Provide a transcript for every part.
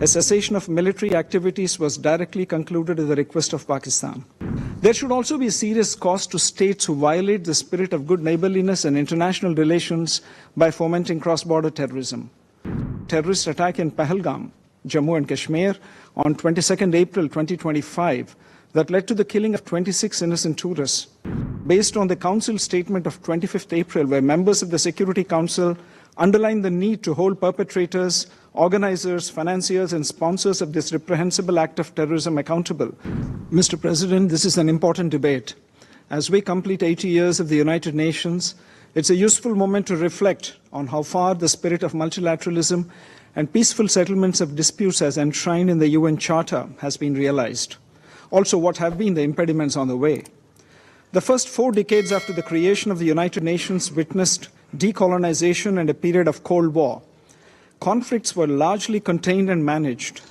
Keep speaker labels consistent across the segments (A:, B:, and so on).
A: a cessation of military activities was directly concluded at the request of Pakistan. There should also be serious cost to states who violate the spirit of good neighborliness and international relations by fomenting cross-border terrorism. Terrorist attack in Pahalgam, Jammu and Kashmir, on 22nd April 2025 that led to the killing of 26 innocent tourists. Based on the Council statement of 25th April, where members of the Security Council underlined the need to hold perpetrators, organizers, financiers, and sponsors of this reprehensible act of terrorism accountable. Mr. President, this is an important debate. As we complete 80 years of the United Nations, it's a useful moment to reflect on how far the spirit of multilateralism and peaceful settlements of disputes as enshrined in the UN Charter has been realized. Also, what have been the impediments on the way? The first 4 decades after the creation of the United Nations witnessed decolonization and a period of Cold War. Conflicts were largely contained and managed.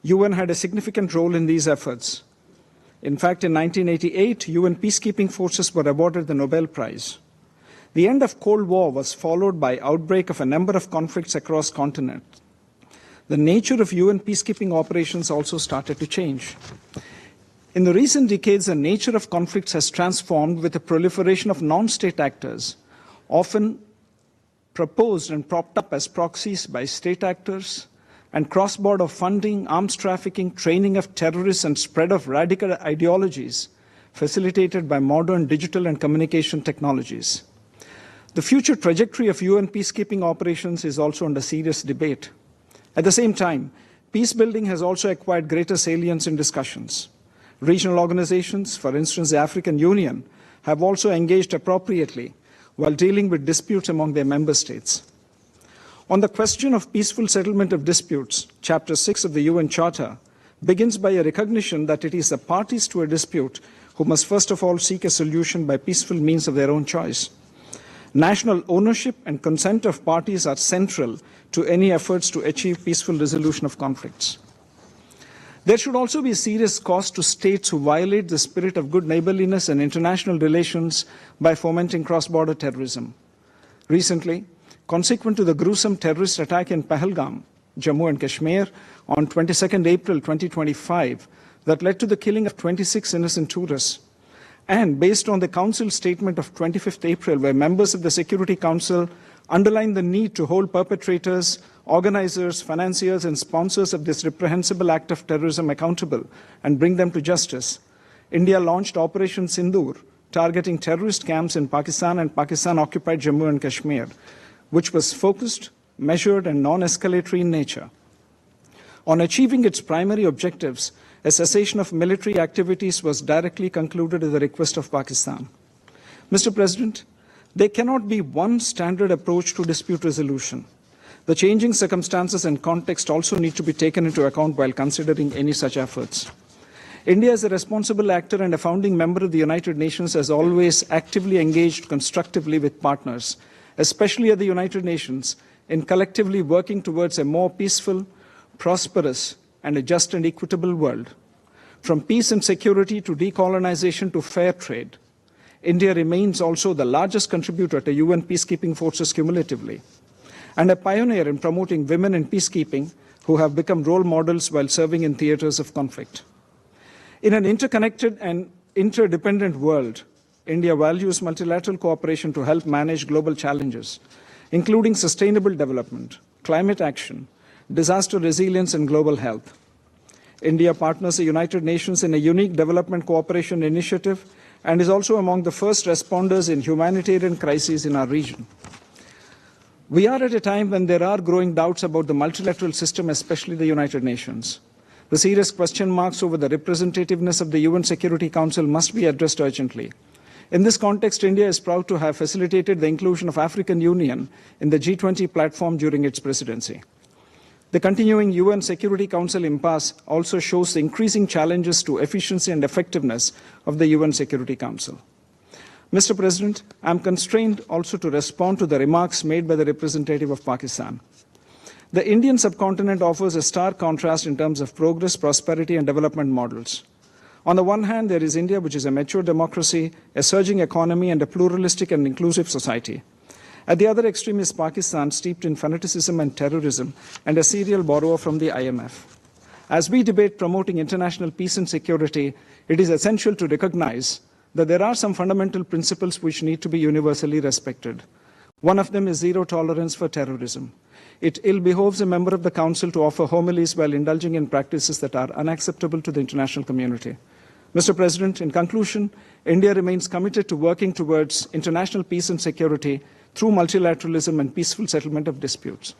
A: UN had a significant role in these efforts. In fact, in 1988, UN peacekeeping forces were awarded the Nobel Prize. The end of Cold War was followed by outbreak of a number of conflicts across continents. The nature of UN peacekeeping operations also started to change. In the recent decades, the nature of conflicts has transformed with the proliferation of non-state actors, often proposed and propped up as proxies by state actors, and cross-border funding, arms trafficking, training of terrorists, and spread of radical ideologies facilitated by modern digital and communication technologies. The future trajectory of UN peacekeeping operations is also under serious debate. At the same time, peace building has also acquired greater salience in discussions. Regional organizations, for instance the African Union, have also engaged appropriately while dealing with disputes among their member states. On the question of peaceful settlement of disputes, Chapter 6 of the UN Charter begins by a recognition that it is the parties to a dispute who must first of all seek a solution by peaceful means of their own choice. National ownership and consent of parties are central to any efforts to achieve peaceful resolution of conflicts. There should also be serious cost to states who violate the spirit of good neighborliness and international relations by fomenting cross-border terrorism. Recently, consequent to the gruesome terrorist attack in Pahalgam, Jammu and Kashmir, on 22nd April 2025 that led to the killing of 26 innocent tourists, and based on the Council statement of 25th April, where members of the Security Council underlined the need to hold perpetrators, organizers, financiers, and sponsors of this reprehensible act of terrorism accountable and bring them to justice, India launched Operation Sindoor, targeting terrorist camps in Pakistan and Pakistan-occupied Jammu and Kashmir, which was focused, measured, and non-escalatory in nature. On achieving its primary objectives, a cessation of military activities was directly concluded at the request of Pakistan. Mr. President, there cannot be one standard approach to dispute resolution. The changing circumstances and context also need to be taken into account while considering any such efforts. India, as a responsible actor and a founding member of the United Nations, has always actively engaged constructively with partners, especially at the United Nations, in collectively working towards a more peaceful, prosperous, and a just and equitable world. From peace and security to decolonization to fair trade, India remains also the largest contributor to UN peacekeeping forces cumulatively, and a pioneer in promoting women in peacekeeping who have become role models while serving in theaters of conflict. In an interconnected and interdependent world, India values multilateral cooperation to help manage global challenges, including sustainable development, climate action, disaster resilience, and global health. India partners the United Nations in a unique development cooperation initiative and is also among the first responders in humanitarian crises in our region. We are at a time when there are growing doubts about the multilateral system, especially the United Nations. The serious question marks over the representativeness of the UN Security Council must be addressed urgently. In this context, India is proud to have facilitated the inclusion of African Union in the G20 platform during its presidency. The continuing UN Security Council impasse also shows the increasing challenges to efficiency and effectiveness of the UN Security Council. Mr. President, I am constrained also to respond to the remarks made by the representative of Pakistan. The Indian subcontinent offers a stark contrast in terms of progress, prosperity, and development models. On the one hand, there is India, which is a mature democracy, a surging economy, and a pluralistic and inclusive society. At the other extreme is Pakistan, steeped in fanaticism and terrorism, and a serial borrower from the IMF. As we debate promoting international peace and security, it is essential to recognize that there are some fundamental principles which need to be universally respected. One of them is zero tolerance for terrorism. It ill behoves a member of the Council to offer homilies while indulging in practices that are unacceptable to the international community. Mr. President, in conclusion, India remains committed to working towards international peace and security through multilateralism and peaceful settlement of disputes.